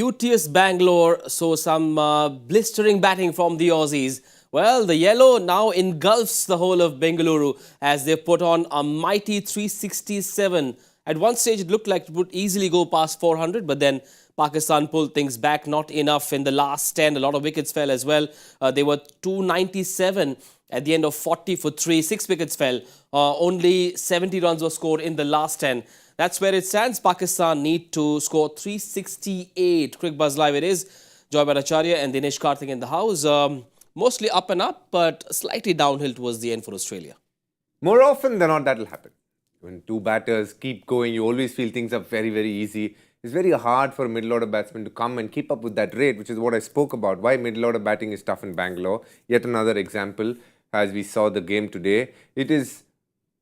beauteous Bangalore saw some blistering batting from the Aussies. Well, the yellow now engulfs the whole of Bengaluru as they put on a mighty 367. At one stage, it looked like it would easily go past 400, but then Pakistan pulled things back. Not enough in the last 10. A lot of wickets fell as well. They were 297 at the end of 40 for 3. 6 wickets fell. Only 70 runs were scored in the last 10. That's where it stands. Pakistan need to score 368. Cricbuzz Live it is. Joy Bhattacharjya and Dinesh Karthik in the house. Mostly up and up, but slightly downhill towards the end for Australia. More often than not, that will happen. When two batters keep going, you always feel things are very, very easy. It's very hard for a middle order batsman to come and keep up with that rate, which is what I spoke about. Why middle order batting is tough in Bangalore. Yet another example, as we saw the game today. It is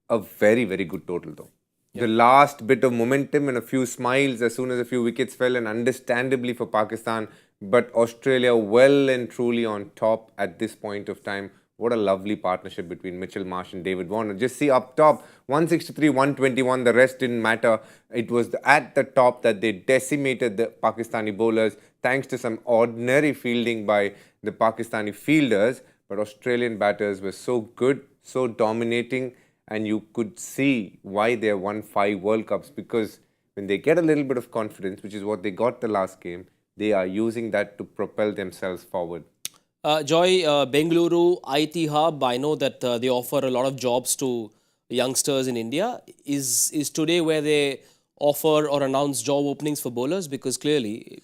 a very, very good total though. Yep. The last bit of momentum and a few smiles as soon as a few wickets fell, and understandably for Pakistan, but Australia well and truly on top at this point of time. What a lovely partnership between Mitchell Marsh and David Warner. Just see up top, 163, 121, the rest didn't matter. It was at the top that they decimated the Pakistani bowlers thanks to some ordinary fielding by the Pakistani fielders. But Australian batters were so good, so dominating, and you could see why they won 5 World Cups, because when they get a little bit of confidence, which is what they got the last game, they are using that to propel themselves forward. Joy, Bengaluru IT hub, I know that they offer a lot of jobs to youngsters in India. Is today where they offer or announce job openings for bowlers? Because clearly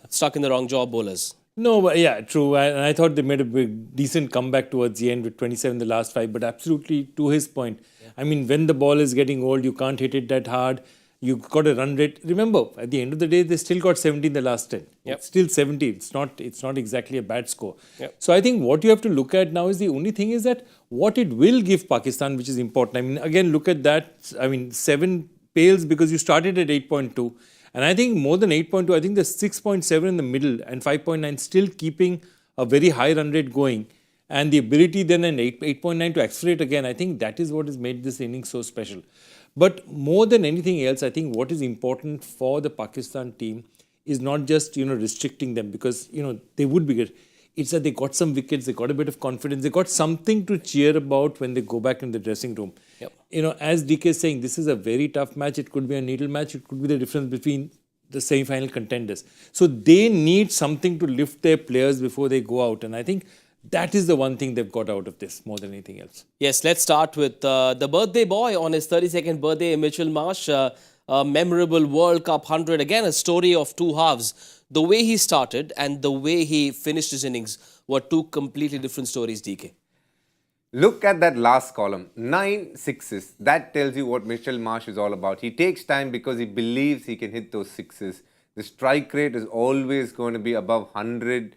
stuck in the wrong job, bowlers. No, but yeah, true. And I thought they made a decent comeback towards the end with 27 the last 5. But absolutely, to his point, yeah. I mean, when the ball is getting old, you can't hit it that hard. You've got a run rate. Remember, at the end of the day, they still got 70 in the last 10. Yep. It's still 70. It's not exactly a bad score. Yep. So I think what you have to look at now is the only thing is that what it will give Pakistan, which is important. I mean, again, look at that. I mean, 7 pales because you started at 8.2. And I think more than 8.2, I think there's 6.7 in the middle and 5.9 still keeping a very high run rate going. And the ability then in 8.9 to accelerate again, I think that is what has made this inning so special. But more than anything else, I think what is important for the Pakistan team is not just, restricting them, because, they would be good. It's that they got some wickets, they got a bit of confidence, they got something to cheer about when they go back in the dressing room. Yep. As DK is saying, this is a very tough match. It could be a needle match. It could be the difference between the semi-final contenders. So they need something to lift their players before they go out. And I think that is the one thing they've got out of this more than anything else. Yes, let's start with the birthday boy on his 32nd birthday, Mitchell Marsh. A memorable World Cup 100. Again, a story of two halves. The way he started and the way he finished his innings were two completely different stories, DK. Look at that last column. 9 sixes. That tells you what Mitchell Marsh is all about. He takes time because he believes he can hit those sixes. The strike rate is always going to be above 100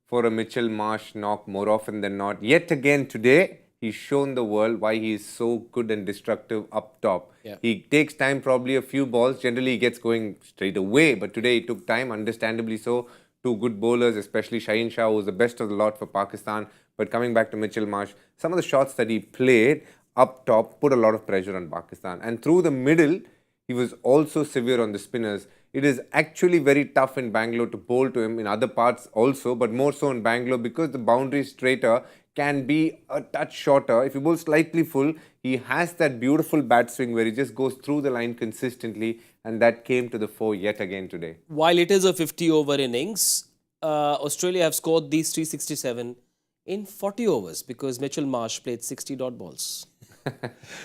for a Mitchell Marsh knock more often than not. Yet again today, he's shown the world why he is so good and destructive up top. Yeah. He takes time, probably a few balls. Generally, he gets going straight away. But today, he took time, understandably so. 2 good bowlers, especially Shaheen Shah, who was the best of the lot for Pakistan. But coming back to Mitchell Marsh, some of the shots that he played up top put a lot of pressure on Pakistan. And through the middle, he was also severe on the spinners. It is actually very tough in Bangalore to bowl to him in other parts also, but more so in Bangalore because the boundary straighter can be a touch shorter. If you bowl slightly full, he has that beautiful bat swing where he just goes through the line consistently, and that came to the fore yet again today. While it is a 50-over innings, Australia have scored these 367 in 40 overs because Mitchell Marsh played 60 dot balls.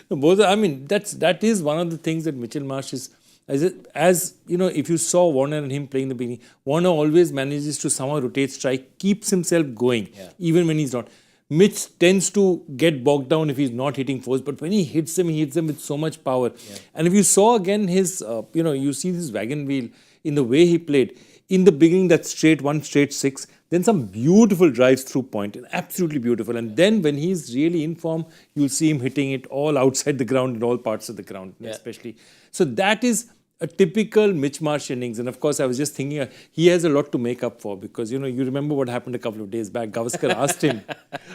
That is one of the things that Mitchell Marsh is. If you saw Warner and him playing the beginning, Warner always manages to somehow rotate strike, keeps himself going, even when he's not. Mitch tends to get bogged down if he's not hitting fours, but when he hits them with so much power. Yeah. And if you saw again his, you see this wagon wheel in the way he played. In the beginning, that one straight 6, then some beautiful drives through point, absolutely beautiful. And then when he's really in form, you'll see him hitting it all outside the ground in all parts of the ground, especially. So that is a typical Mitch Marsh innings. And of course, I was just thinking he has a lot to make up for because, you remember what happened a couple of days back. Gavaskar asked him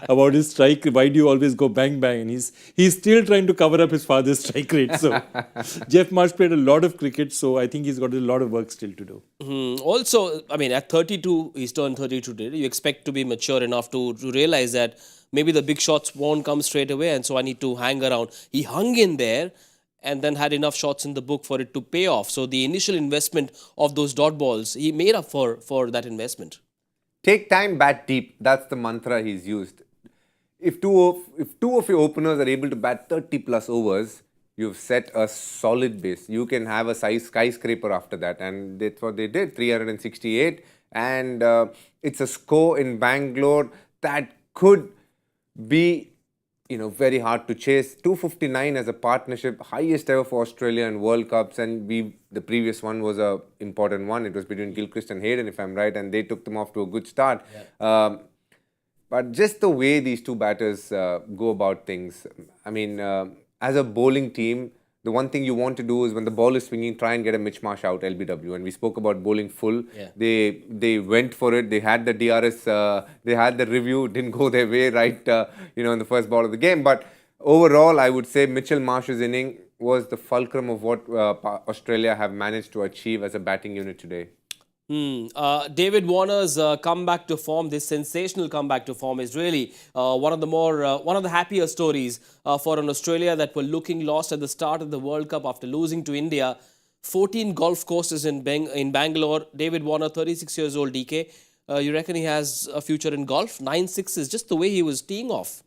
about his strike. Why do you always go bang, bang? And he's still trying to cover up his father's strike rate. So Jeff Marsh played a lot of cricket. So I think he's got a lot of work still to do. Also, I mean, at 32, he's turned 32 today. You expect to be mature enough to realize that maybe the big shots won't come straight away, and so I need to hang around. He hung in there and then had enough shots in the book for it to pay off. So the initial investment of those dot balls, he made up for that investment. Take time, bat deep. That's the mantra he's used. If two of your openers are able to bat 30 plus overs, you've set a solid base. You can have a size skyscraper after that, and that's what they did. 368, and it's a score in Bangalore that could be very hard to chase. 259 as a partnership, highest ever for Australia in World Cups, and the previous one was a important one. It was between Gilchrist and Hayden, if I'm right, and they took them off to a good start. Yeah. But just the way these two batters go about things, I mean, as a bowling team, the one thing you want to do is when the ball is swinging, try and get a Mitch Marsh out, LBW. And we spoke about bowling full. Yeah. They went for it. They had the DRS. They had the review. Didn't go their way right, in the first ball of the game. But overall, I would say Mitchell Marsh's inning was the fulcrum of what Australia have managed to achieve as a batting unit today. David Warner's comeback to form, this sensational comeback to form, is really one of the happier stories for an Australia that were looking lost at the start of the World Cup after losing to India. 14 golf courses in Bangalore. David Warner, 36 years old, DK. You reckon he has a future in golf? 9 sixes, just the way he was teeing off.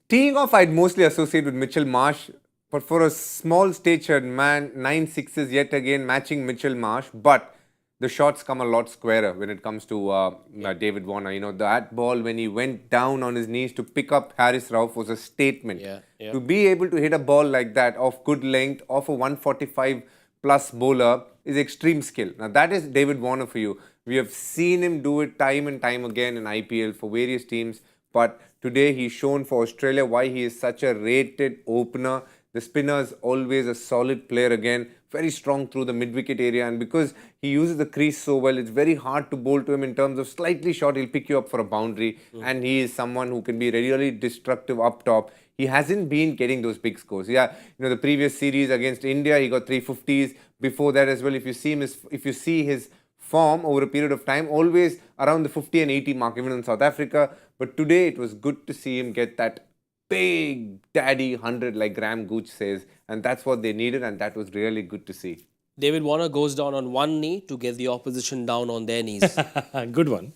Teeing off, I'd mostly associate with Mitchell Marsh. But for a small statured man, 9 sixes yet again matching Mitchell Marsh. But the shots come a lot squarer when it comes to David Warner. That ball when he went down on his knees to pick up Harris Rauf was a statement. Yeah. To be able to hit a ball like that of good length, of a 145 plus bowler is extreme skill. Now that is David Warner for you. We have seen him do it time and time again in IPL for various teams. But today he's shown for Australia why he is such a rated opener. The spinner's always a solid player again, very strong through the mid-wicket area, and because he uses the crease so well, it's very hard to bowl to him in terms of slightly short, he'll pick you up for a boundary, and he is someone who can be really destructive up top. He hasn't been getting those big scores. Yeah, the previous series against India, he got 350s. Before that as well, if you see his form over a period of time, always around the 50 and 80 mark, even in South Africa. But today, it was good to see him get that big daddy 100 like Graham Gooch says, and that's what they needed, and that was really good to see. David Warner goes down on one knee to get the opposition down on their knees. Good one.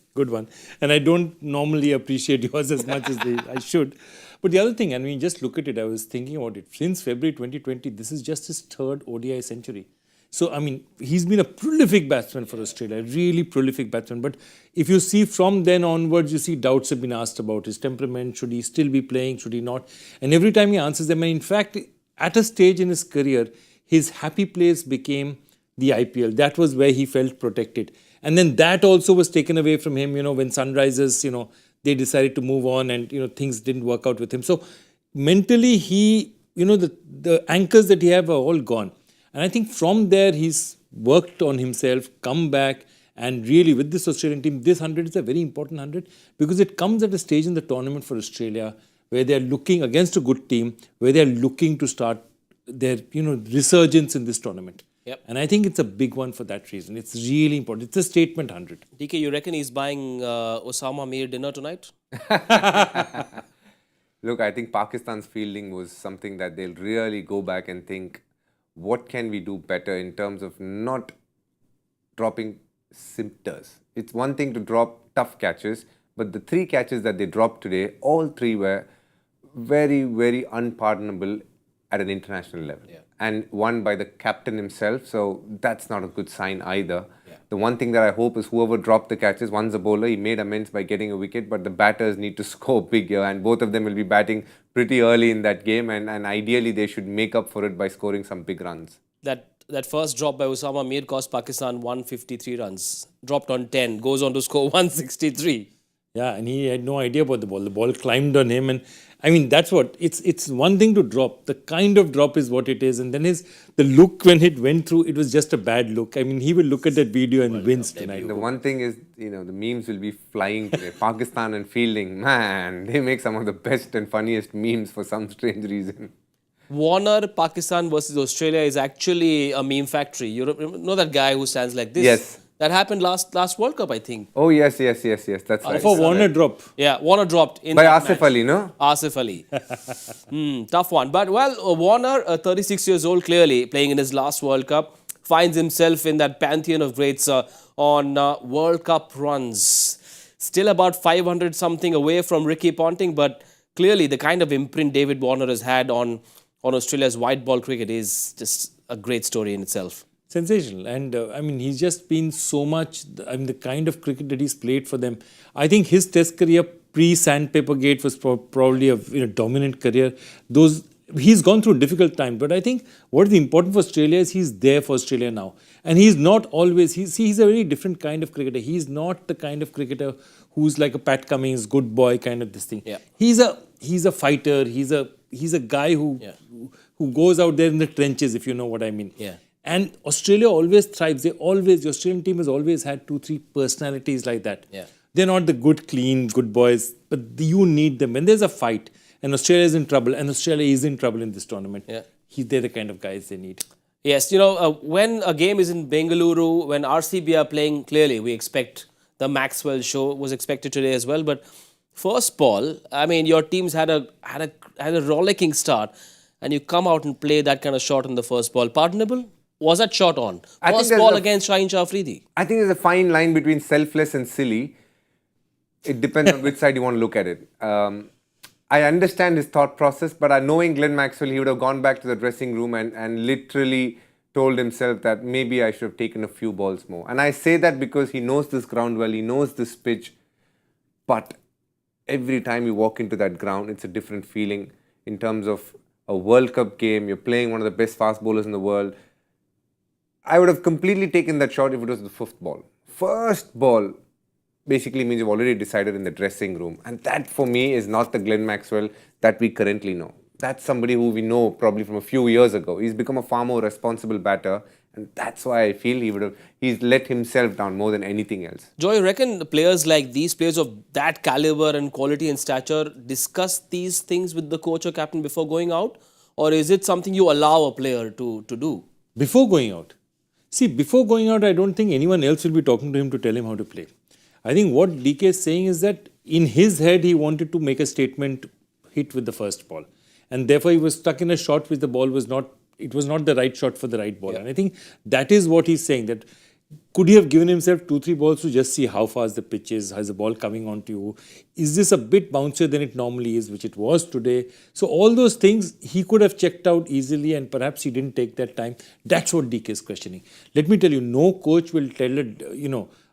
And I don't normally appreciate yours as much as I should. But the other thing, I mean, just look at it. I was thinking about it. Since February 2020, this is just his third ODI century. So, I mean, he's been a prolific batsman for Australia, really prolific batsman. But if you see from then onwards, you see doubts have been asked about his temperament. Should he still be playing? Should he not? And every time he answers them, and in fact, at a stage in his career, his happy place became the IPL. That was where he felt protected. And then that also was taken away from him, when Sunrisers, they decided to move on and, things didn't work out with him. So mentally, the anchors that he have are all gone. And I think from there, he's worked on himself, come back, and really with this Australian team, this 100 is a very important 100 because it comes at a stage in the tournament for Australia where they're looking against a good team, where they're looking to start their, resurgence in this tournament. Yep. And I think it's a big one for that reason. It's really important. It's a statement 100. DK, you reckon he's buying Osama Mir dinner tonight? Look, I think Pakistan's fielding was something that they'll really go back and think, what can we do better in terms of not dropping simpters? It's one thing to drop tough catches, but the 3 catches that they dropped today, all 3 were very, very unpardonable at an international level. Yeah. And won by the captain himself, so that's not a good sign either. Yeah. The one thing that I hope is whoever dropped the catches, one's a bowler, he made amends by getting a wicket, but the batters need to score big here, and both of them will be batting pretty early in that game, and ideally they should make up for it by scoring some big runs. That first drop by Osama Mir cost Pakistan 153 runs. Dropped on 10, goes on to score 163. Yeah, and he had no idea about the ball. The ball climbed on him, and I mean that's what it's one thing to drop. The kind of drop is what it is, and then the look when it went through, it was just a bad look. I mean, he will look at that video and wince tonight. The one thing is, the memes will be flying today. Pakistan and fielding, man, they make some of the best and funniest memes for some strange reason. Warner, Pakistan versus Australia is actually a meme factory. You know that guy who stands like this? Yes. That happened last World Cup, I think. Oh, yes. That's right. For Warner drop. Yeah, Warner dropped in By that Asif match. Ali, no? Asif Ali. Tough one. But, well, Warner, 36 years old, clearly playing in his last World Cup, finds himself in that pantheon of greats on World Cup runs. Still about 500 something away from Ricky Ponting, but clearly the kind of imprint David Warner has had on Australia's white ball cricket is just a great story in itself. Sensational. And I mean, he's just been so much, I mean, the kind of cricket that he's played for them. I think his test career pre-Sandpaper Gate was probably a dominant career. He's gone through a difficult time, but I think what is important for Australia is he's there for Australia now. And he's not always, he's a very different kind of cricketer. He's not the kind of cricketer who's like a Pat Cummins, good boy kind of this thing. Yeah. He's a fighter. He's a guy who goes out there in the trenches, if you know what I mean. Yeah. And Australia always thrives. The Australian team has always had 2-3 personalities like that. Yeah. They're not the good boys, but you need them. When there's a fight and Australia is in trouble, and Australia is in trouble in this tournament, they're the kind of guys they need. Yes, when a game is in Bengaluru, when RCB are playing, clearly we expect the Maxwell show was expected today as well. But first ball, I mean, your team's had a rollicking start, and you come out and play that kind of shot on the first ball. Pardonable? Was that shot on? First ball against Shaheen Shah Afridi. I think there's a fine line between selfless and silly. It depends on which side you want to look at it. I understand his thought process, but knowing Glenn Maxwell, he would have gone back to the dressing room and literally told himself that maybe I should have taken a few balls more. And I say that because he knows this ground well, he knows this pitch. But every time you walk into that ground, it's a different feeling in terms of a World Cup game. You're playing one of the best fast bowlers in the world. I would have completely taken that shot if it was the fifth ball. First ball basically means you've already decided in the dressing room. And that for me is not the Glenn Maxwell that we currently know. That's somebody who we know probably from a few years ago. He's become a far more responsible batter. And that's why I feel he's let himself down more than anything else. Joy, you reckon the players like these, players of that caliber and quality and stature, discuss these things with the coach or captain before going out? Or is it something you allow a player to do? Before going out? See, before going out, I don't think anyone else will be talking to him to tell him how to play. I think what DK is saying is that in his head, he wanted to make a statement hit with the first ball. And therefore, he was stuck in a shot which the ball was not, it was not the right shot for the right ball. Yeah. And I think that is what he's saying, that could he have given himself 2-3 balls to just see how fast the pitch is, has the ball coming onto you? Is this a bit bouncier than it normally is, which it was today? So all those things he could have checked out easily, and perhaps he didn't take that time. That's what DK is questioning. Let me tell you, no coach will tell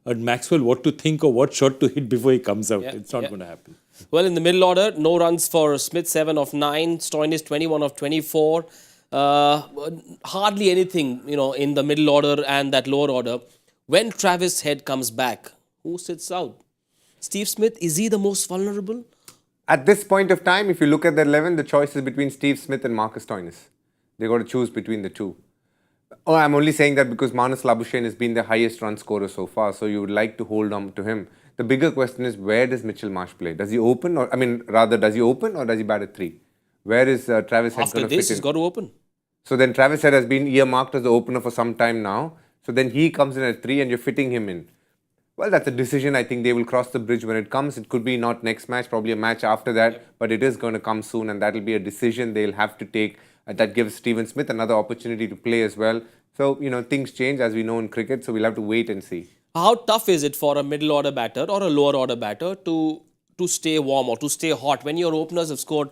a Maxwell what to think or what shot to hit before he comes out. It's not going to happen. Well, in the middle order, no runs for Smith, 7 of 9. Stoinis, 21 of 24. Hardly anything, in the middle order and that lower order. When Travis Head comes back, who sits out? Steve Smith, is he the most vulnerable? At this point of time, if you look at the 11, the choice is between Steve Smith and Marcus Stoinis. They got to choose between the two. Oh, I'm only saying that because Marnus Labuschagne has been the highest run scorer so far, so you would like to hold on to him. The bigger question is, where does Mitchell Marsh play? Does he open, does he open or does he bat at 3? Where is Travis Head going to fit in? After this, he's got to open. So then Travis Head has been earmarked as the opener for some time now. So then he comes in at 3 and you're fitting him in. Well, that's a decision. I think they will cross the bridge when it comes. It could be not next match, probably a match after that, but it is going to come soon, and that will be a decision they'll have to take. That gives Stephen Smith another opportunity to play as well. So, things change as we know in cricket, so we'll have to wait and see. How tough is it for a middle order batter or a lower order batter to stay warm or to stay hot when your openers have scored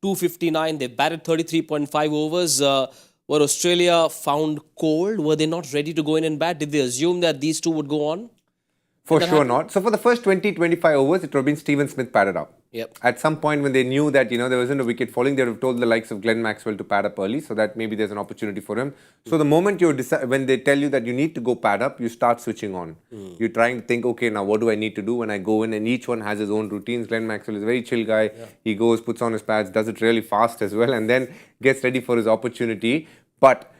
259, they batted 33.5 overs? Were Australia found cold? Were they not ready to go in and bat? Did they assume that these two would go on? For That sure happened? not. So for the first 20, 25 overs, it would have been Steven Smith padded up. Yep. At some point when they knew that, there wasn't a wicket falling, they would have told the likes of Glenn Maxwell to pad up early so that maybe there's an opportunity for him. So the moment when they tell you that you need to go pad up, you start switching on. You're trying to think, okay, now what do I need to do when I go in? And each one has his own routines. Glenn Maxwell is a very chill guy. Yeah. He goes, puts on his pads, does it really fast as well, and then gets ready for his opportunity. But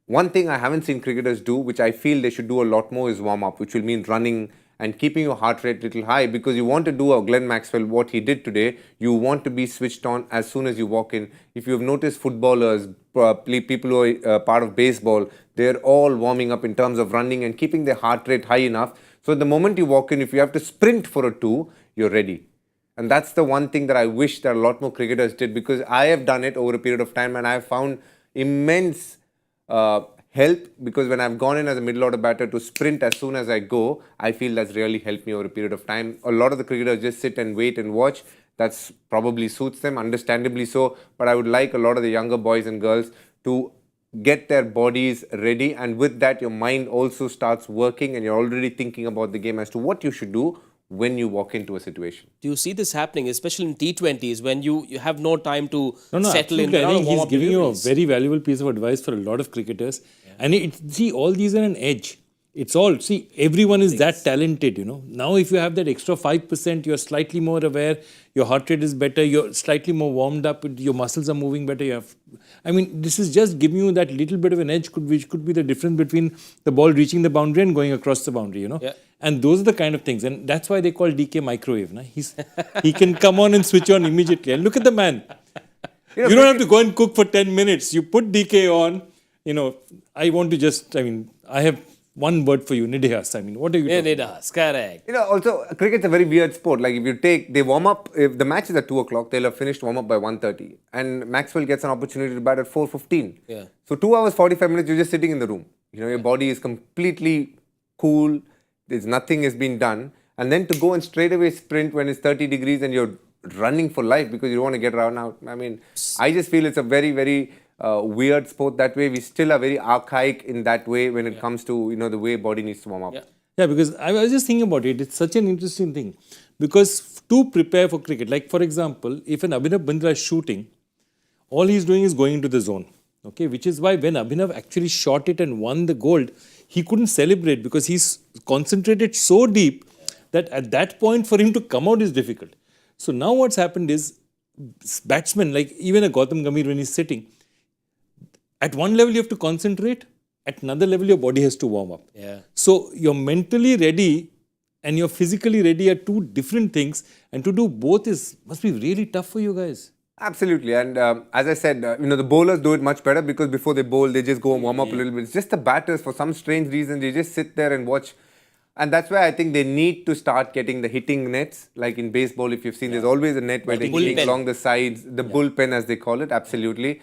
one thing I haven't seen cricketers do, which I feel they should do a lot more, is warm up, which will mean running and keeping your heart rate a little high, because you want to do a Glenn Maxwell, what he did today, you want to be switched on as soon as you walk in. If you have noticed footballers, people who are part of baseball, they're all warming up in terms of running and keeping their heart rate high enough. So the moment you walk in, if you have to sprint for a two, you're ready. And that's the one thing that I wish that a lot more cricketers did, because I have done it over a period of time and I have found immense help, because when I've gone in as a middle order batter to sprint as soon as I go, I feel that's really helped me over a period of time. A lot of the cricketers just sit and wait and watch. That's probably suits them, understandably so. But I would like a lot of the younger boys and girls to get their bodies ready, and with that your mind also starts working and you're already thinking about the game as to what you should do when you walk into a situation. Do you see this happening, especially in T20s, when you have no time to settle absolutely. in? There I think are he's warm-up giving you a deliveries. very valuable piece of advice for a lot of cricketers. Yeah. And see, all these are an edge. It's all, see, everyone is that talented, Now, if you have that extra 5%, you're slightly more aware, your heart rate is better, you're slightly more warmed up, your muscles are moving better. This is just giving you that little bit of an edge, which could be the difference between the ball reaching the boundary and going across the boundary, Yeah. And those are the kind of things. And that's why they call DK microwave. He can come on and switch on immediately. And look at the man. You don't have to go and cook for 10 minutes. You put DK on, I want to just, I have one word for you, Nidehas. What are you talking about? Nidehas, correct. Also, cricket's a very weird sport. Like, if they warm up, if the match is at 2 o'clock, they'll have finished warm up by 1:30. And Maxwell gets an opportunity to bat at 4:15. Yeah. So 2 hours, 45 minutes, you're just sitting in the room. Your body is completely cool. There's nothing has been done. And then to go and straight away sprint when it's 30 degrees and you're running for life because you don't want to get around out. I just feel it's a very, very weird sport that way. We still are very archaic in that way when it comes to, the way body needs to warm up. Yeah, because I was just thinking about it. It's such an interesting thing. Because to prepare for cricket, like for example, if an Abhinav Bindra is shooting, all he's doing is going into the zone. Okay, which is why when Abhinav actually shot it and won the gold, he couldn't celebrate because he's concentrated so deep that at that point for him to come out is difficult. So now what's happened is batsmen, like even a Gautam Gambhir when he's sitting, at one level you have to concentrate, at another level your body has to warm up. Yeah. So you're mentally ready and you're physically ready are two different things, and to do both must be really tough for you guys. Absolutely. And as I said, the bowlers do it much better because before they bowl, they just go and warm up a little bit. It's just the batters, for some strange reason, they just sit there and watch. And that's why I think they need to start getting the hitting nets. Like in baseball, if you've seen, there's always a net where they're hitting along the sides, the bullpen as they call it. Absolutely.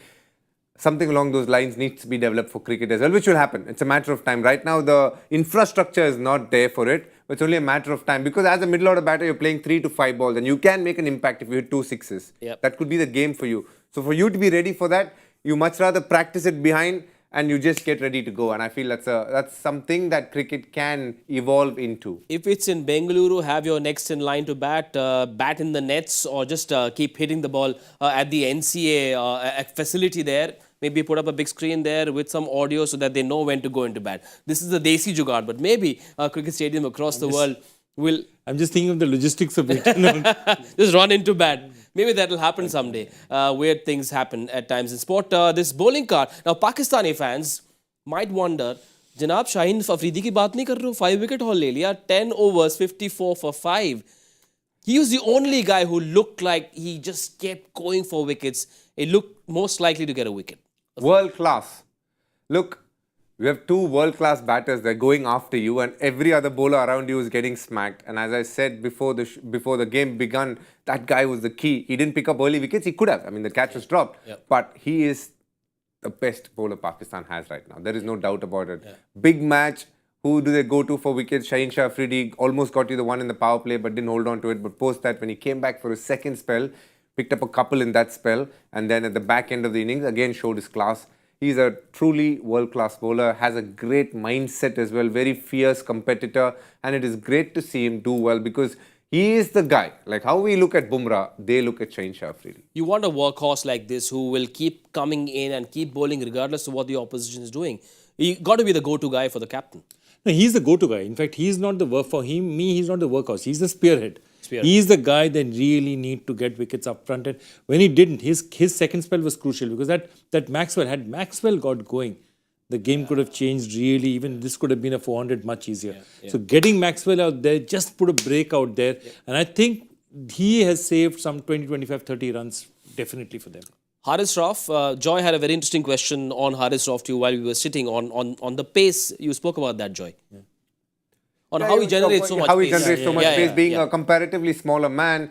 Something along those lines needs to be developed for cricket as well, which will happen. It's a matter of time. Right now, the infrastructure is not there for it. But it's only a matter of time, because as a middle order batter, you're playing 3 to 5 balls and you can make an impact if you hit 2 sixes. Yep. That could be the game for you. So for you to be ready for that, you much rather practice it behind and you just get ready to go. And I feel that's something that cricket can evolve into. If it's in Bengaluru, have your next in line to bat in the nets, or just keep hitting the ball at the NCA facility there. Maybe put up a big screen there with some audio so that they know when to go into bat. This is the Desi Jugaad, but maybe a cricket stadium across the world will... I'm just thinking of the logistics of it. Just run into bat. Maybe that will happen someday. Weird things happen at times in sport. This bowling card. Now, Pakistani fans might wonder, Janab Shaheen Afridi ki baat nahi kar rahe ho? 5 wicket haul le liya. 10 overs, 54 for 5. He was the only guy who looked like he just kept going for wickets. He looked most likely to get a wicket. World class. Look, we have 2 world-class batters. They're going after you, and every other bowler around you is getting smacked. And as I said before the game began, that guy was the key. He didn't pick up early wickets. He could have. The catch was dropped. Yep. But he is the best bowler Pakistan has right now. There is no doubt about it. Big match. Who do they go to for wickets? Shaheen Shah Afridi almost got you the one in the power play, but didn't hold on to it. But post that, when he came back for his second spell, picked up a couple in that spell, and then at the back end of the innings, again showed his class. He's a truly world-class bowler, has a great mindset as well, very fierce competitor, and it is great to see him do well because he is the guy. Like how we look at Bumrah, they look at Shaheen Shah Afridi. You want a workhorse like this who will keep coming in and keep bowling regardless of what the opposition is doing. He got to be the go-to guy for the captain. No, he's the go-to guy. In fact, he's not the work for him. He's not the workhorse. He's the spearhead. He's the guy that really need to get wickets up front. And when he didn't, his second spell was crucial because that Maxwell got going, the game could have changed really. Even this could have been a 400 much easier. So getting Maxwell out there, just put a break out there. And I think he has saved some 20, 25, 30 runs definitely for them. Haris Rauf, Joy had a very interesting question on Haris Rauf to you while we were sitting on the pace. You spoke about that, Joy. On how he generates so much pace. How he generates so much pace, being a comparatively smaller man.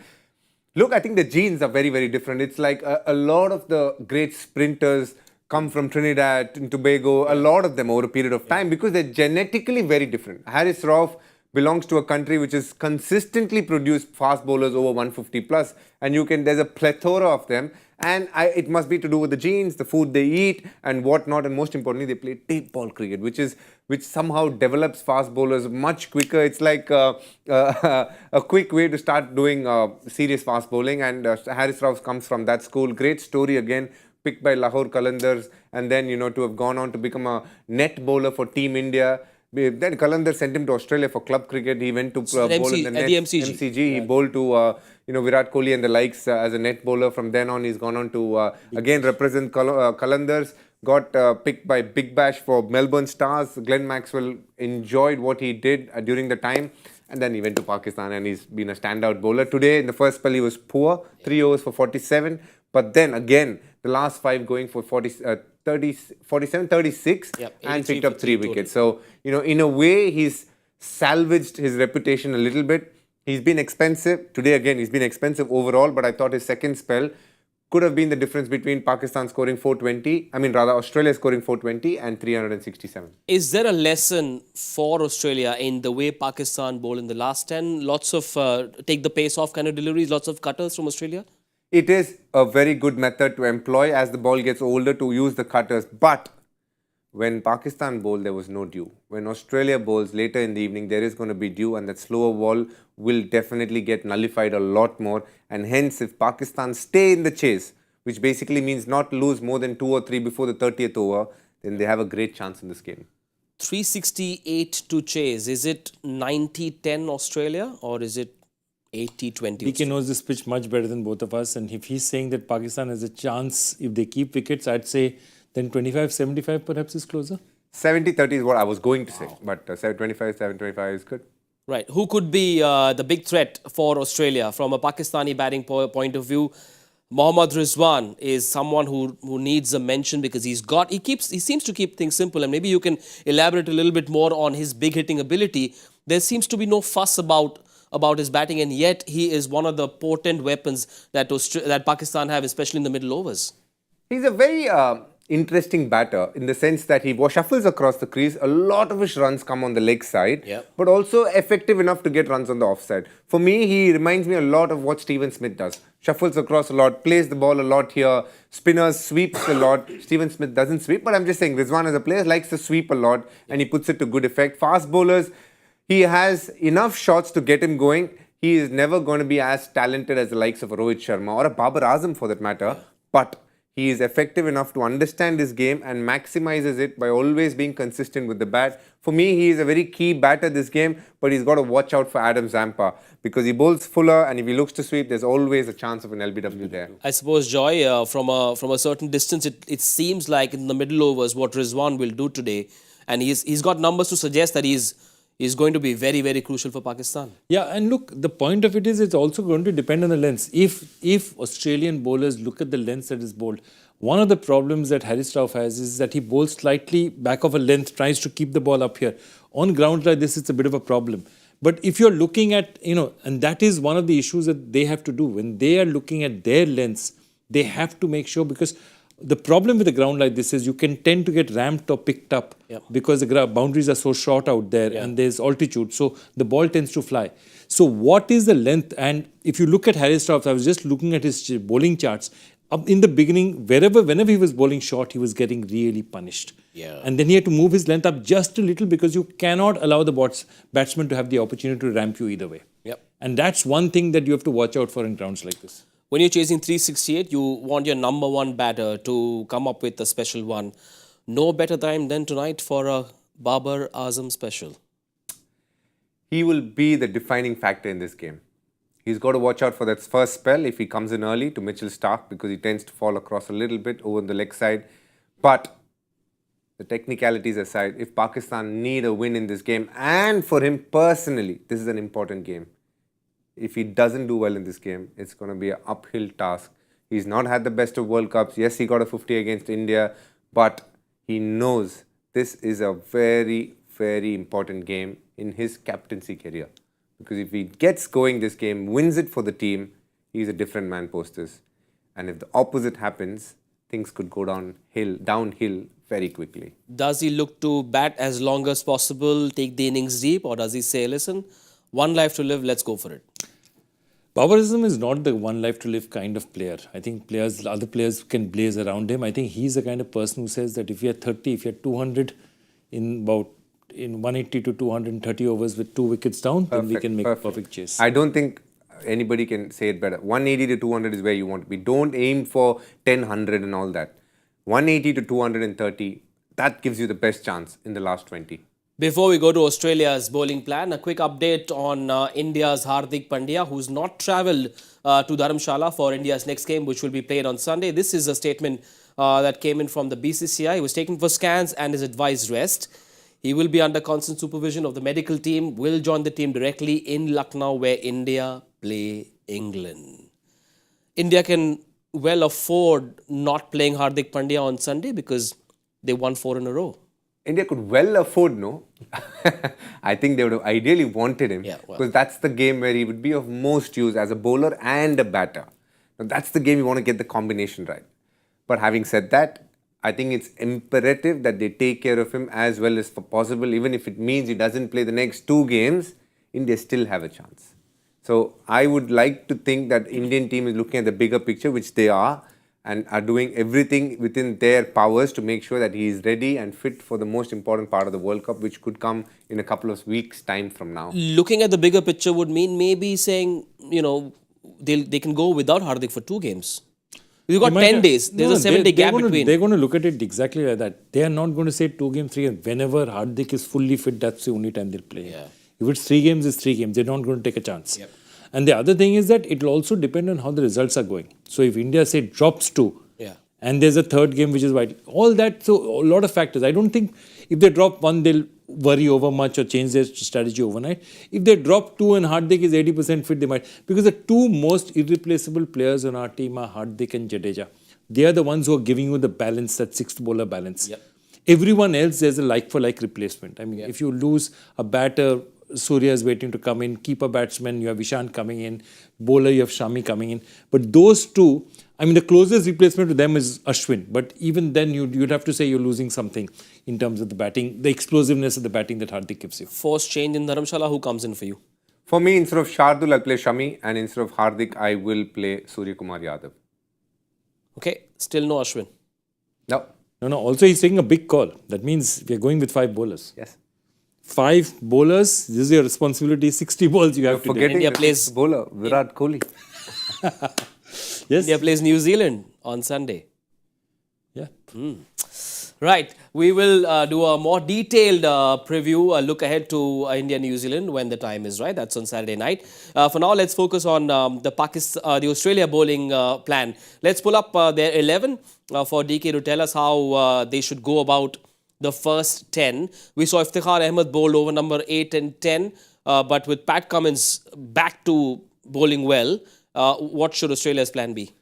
Look, I think the genes are very, very different. It's like a lot of the great sprinters come from Trinidad and Tobago, a lot of them over a period of time because they're genetically very different. Haris Rauf belongs to a country which has consistently produced fast bowlers over 150 plus, and there's a plethora of them. And it must be to do with the genes, the food they eat, and whatnot. And most importantly, they play deep ball cricket, which somehow develops fast bowlers much quicker. It's like a quick way to start doing serious fast bowling. And Haris Rauf comes from that school. Great story again, picked by Lahore Qalandars, and then to have gone on to become a net bowler for Team India. Then Qalandar sent him to Australia for club cricket. He went to bowl in the net, MCG. He bowled to Virat Kohli and the likes as a net bowler. From then on, he's gone on to again represent Qalandars. Got picked by Big Bash for Melbourne Stars. Glenn Maxwell enjoyed what he did during the time. And then he went to Pakistan and he's been a standout bowler. Today, in the first spell, he was poor. 3 overs for 47. But then again, the last 5 going for 47, 36 and picked up 3 wickets. So, in a way, he's salvaged his reputation a little bit. He's been expensive. Today, again, he's been expensive overall, but I thought his second spell could have been the difference between Pakistan scoring 420, Australia scoring 420 and 367. Is there a lesson for Australia in the way Pakistan bowl in the last 10? Lots of take the pace off kind of deliveries, lots of cutters from Australia? It is a very good method to employ as the ball gets older to use the cutters. But when Pakistan bowled, there was no dew. When Australia bowls later in the evening, there is going to be dew and that slower ball will definitely get nullified a lot more. And hence, if Pakistan stay in the chase, which basically means not lose more than 2 or 3 before the 30th over, then they have a great chance in this game. 368 to chase. Is it 90-10 Australia or is it 80-20? DK knows this pitch much better than both of us. And if he's saying that Pakistan has a chance, if they keep wickets, I'd say then 25-75 perhaps is closer. 70-30 is what I was going to say. But 725 is good. Right. Who could be the big threat for Australia from a Pakistani batting point of view? Mohammad Rizwan is someone who needs a mention because he seems to keep things simple, and maybe you can elaborate a little bit more on his big hitting ability. There seems to be no fuss about his batting, and yet he is one of the potent weapons that Pakistan have, especially in the middle overs. He's a very interesting batter in the sense that he shuffles across the crease. A lot of his runs come on the leg side, but also effective enough to get runs on the offside. For me, he reminds me a lot of what Steven Smith does. Shuffles across a lot, plays the ball a lot here. Spinners sweeps a lot. Steven Smith doesn't sweep, but I'm just saying Rizwan as a player likes to sweep a lot and he puts it to good effect. Fast bowlers, he has enough shots to get him going. He is never going to be as talented as the likes of a Rohit Sharma or a Babar Azam for that matter, but he is effective enough to understand his game and maximizes it by always being consistent with the bat. For me, he is a very key batter this game, but he's got to watch out for Adam Zampa because he bowls fuller, and if he looks to sweep, there's always a chance of an LBW there. I suppose, Joy, from a certain distance, it seems like in the middle overs what Rizwan will do today, and he's got numbers to suggest that he's going to be very, very crucial for Pakistan. Yeah, and look, the point of it is it's also going to depend on the length. If Australian bowlers look at the length that is bowled, one of the problems that Haris Rauf has is that he bowls slightly back of a length, tries to keep the ball up here. On ground like this, it's a bit of a problem. But if you're looking at, and that is one of the issues that they have to do. When they are looking at their lengths, they have to make sure, because the problem with the ground like this is you can tend to get ramped or picked up because the boundaries are so short out there and there's altitude. So the ball tends to fly. So what is the length? And if you look at Haris Rauf, I was just looking at his bowling charts. in the beginning, whenever he was bowling short, he was getting really punished. Yeah. And then he had to move his length up just a little because you cannot allow the batsman to have the opportunity to ramp you either way. Yep. And that's one thing that you have to watch out for in grounds like this. When you're chasing 368, you want your number one batter to come up with a special one. No better time than tonight for a Babar Azam special. He will be the defining factor in this game. He's got to watch out for that first spell if he comes in early to Mitchell Starc, because he tends to fall across a little bit over the leg side. But the technicalities aside, if Pakistan need a win in this game, and for him personally, this is an important game. If he doesn't do well in this game, it's going to be an uphill task. He's not had the best of World Cups. Yes, he got a 50 against India, but he knows this is a very, very important game in his captaincy career. Because if he gets going this game, wins it for the team, he's a different man post this. And if the opposite happens, things could go downhill very quickly. Does he look to bat as long as possible, take the innings deep, or does he say, listen, one life to live, let's go for it? Babar Azam is not the one life to live kind of player. I think other players can blaze around him. I think he's the kind of person who says that if you're 30, if you're 200 in 180 to 230 overs with 2 wickets down, then we can make a perfect chase. I don't think anybody can say it better. 180 to 200 is where you want to be. Don't aim for 1,000 and all that. 180 to 230, that gives you the best chance in the last 20. Before we go to Australia's bowling plan, a quick update on India's Hardik Pandya, who's not travelled to Dharamshala for India's next game, which will be played on Sunday. This is a statement that came in from the BCCI. He was taken for scans and is advised rest. He will be under constant supervision of the medical team, will join the team directly in Lucknow, where India play England. India can well afford not playing Hardik Pandya on Sunday because they won 4 in a row. India could well afford, no? I think they would have ideally wanted him, because that's the game where he would be of most use as a bowler and a batter. Now, that's the game you want to get the combination right. But having said that, I think it's imperative that they take care of him as well as possible. Even if it means he doesn't play the next 2 games, India still have a chance. So I would like to think that Indian team is looking at the bigger picture, which they are, and are doing everything within their powers to make sure that he is ready and fit for the most important part of the World Cup, which could come in a couple of weeks' time from now. Looking at the bigger picture would mean maybe saying, they can go without Hardik for 2 games. You've got 10 days. There's a 7-day gap between. They're going to look at it exactly like that. They are not going to say 2 games, 3 games. Whenever Hardik is fully fit, that's the only time they'll play. Yeah. If it's 3 games, it's 3 games. They're not going to take a chance. Yep. And the other thing is that it will also depend on how the results are going. So if India, say, drops 2, and there's a 3rd game which is vital, all that, so a lot of factors. I don't think if they drop 1, they'll worry over much or change their strategy overnight. If they drop 2 and Hardik is 80% fit, they might. Because the 2 most irreplaceable players on our team are Hardik and Jadeja. They are the ones who are giving you the balance, that 6th bowler balance. Yep. Everyone else, there's a like-for-like replacement. I mean, if you lose a batter, Surya is waiting to come in, keeper batsman, you have Ishant coming in, bowler, you have Shami coming in. But those 2, I mean, the closest replacement to them is Ashwin. But even then, you'd have to say you're losing something in terms of the batting, the explosiveness of the batting that Hardik gives you. Forced change in Dharamshala, who comes in for you? For me, instead of Shardul, I'll play Shami, and instead of Hardik, I will play Surya Kumar Yadav. Okay, still no Ashwin. No. No. Also, he's taking a big call. That means we're going with 5 bowlers. Yes. 5 bowlers. This is your responsibility. 60 balls you have to do. India plays bowler Virat Kohli. Yes. India plays New Zealand on Sunday. Yeah. Right. We will do a more detailed preview, a look ahead to India-New Zealand when the time is right. That's on Saturday night. For now, let's focus on the Australia bowling plan. Let's pull up their 11 for DK to tell us how they should go about the first 10. We saw Iftikhar Ahmed bowled over number 8 and 10, but with Pat Cummins back to bowling well, what should Australia's plan be?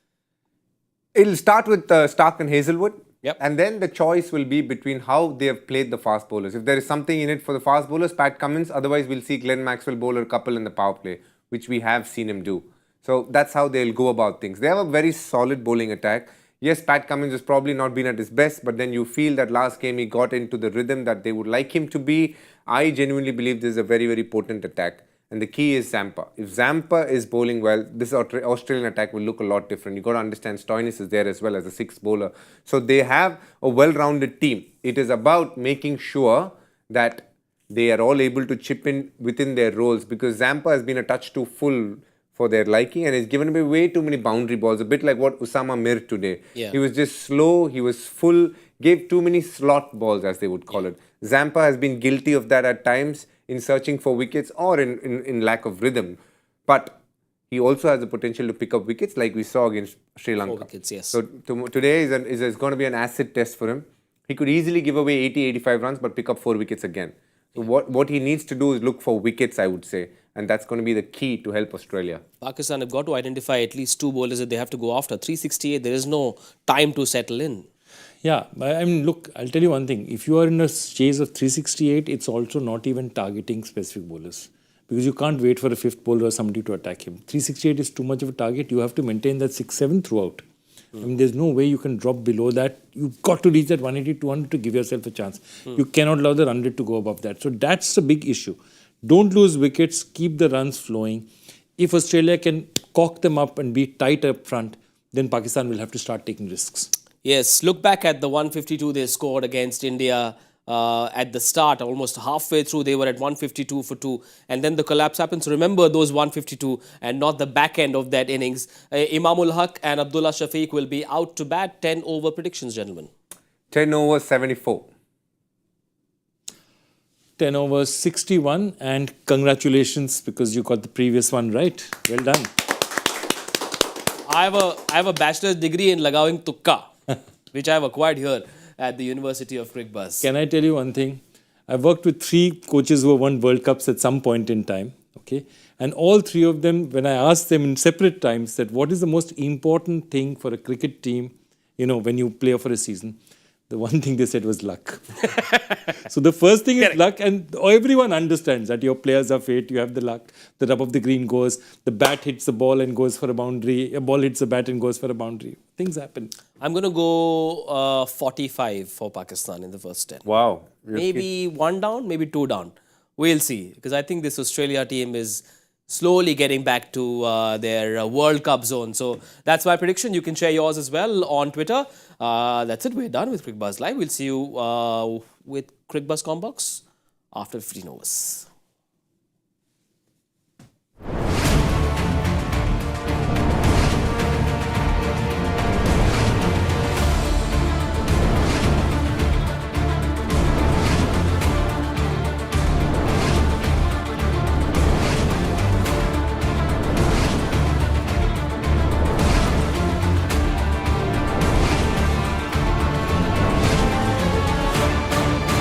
It'll start with Starc and Hazelwood. Yep. And then the choice will be between how they have played the fast bowlers. If there is something in it for the fast bowlers, Pat Cummins. Otherwise, we'll see Glenn Maxwell bowl a couple in the power play, which we have seen him do. So that's how they'll go about things. They have a very solid bowling attack. Yes, Pat Cummins has probably not been at his best, but then you feel that last game he got into the rhythm that they would like him to be. I genuinely believe this is a very, very potent attack. And the key is Zampa. If Zampa is bowling well, this Australian attack will look a lot different. You've got to understand Stoinis is there as well as a sixth bowler. So they have a well-rounded team. It is about making sure that they are all able to chip in within their roles, because Zampa has been a touch too full for their liking and has given away way too many boundary balls, a bit like what Usama Mir today. Yeah. He was just slow, he was full, gave too many slot balls, as they would call it. Zampa has been guilty of that at times in searching for wickets or in lack of rhythm. But he also has the potential to pick up wickets like we saw against Sri Lanka. 4 wickets, yes. So today is going to be an acid test for him. He could easily give away 80, 85 runs but pick up 4 wickets again. So what he needs to do is look for wickets, I would say. And that's going to be the key to help Australia. Pakistan have got to identify at least 2 bowlers that they have to go after. 368, there is no time to settle in. Yeah, I mean, look, I'll tell you one thing. If you are in a chase of 368, it's also not even targeting specific bowlers. Because you can't wait for a fifth bowler or somebody to attack him. 368 is too much of a target. You have to maintain that 6-7 throughout. I mean, there's no way you can drop below that. You've got to reach that 180, 200 to give yourself a chance. You cannot allow the 100 to go above that. So that's a big issue. Don't lose wickets. Keep the runs flowing. If Australia can cock them up and be tight up front, then Pakistan will have to start taking risks. Yes, look back at the 152 they scored against India at the start. Almost halfway through, they were at 152 for 2. And then the collapse happens. Remember those 152 and not the back end of that innings. Imamul Haq and Abdullah Shafiq will be out to bat. 10 over predictions, gentlemen. 10 overs, 74. 10 overs, 61. And congratulations, because you got the previous one right. Well done. I have a bachelor's degree in Lagawing Tukka, which I have acquired here at the University of Cricbuzz. Can I tell you one thing? I've worked with 3 coaches who have won World Cups at some point in time. Okay, and all 3 of them, when I asked them in separate times that what is the most important thing for a cricket team, you know, when you play for a season, the one thing they said was luck. So the first thing is luck, and everyone understands that your players are fate, you have the luck, the rub of the green goes, the bat hits the ball and goes for a boundary, a ball hits the bat and goes for a boundary. Things happen. I'm going to go 45 for Pakistan in the first 10. Wow. Maybe 1 down, maybe 2 down. We'll see. Because I think this Australia team is slowly getting back to their World Cup zone. So that's my prediction. You can share yours as well on Twitter. That's it. We're done with Cricbuzz Live. We'll see you with Cricbuzz Combox after 15 overs.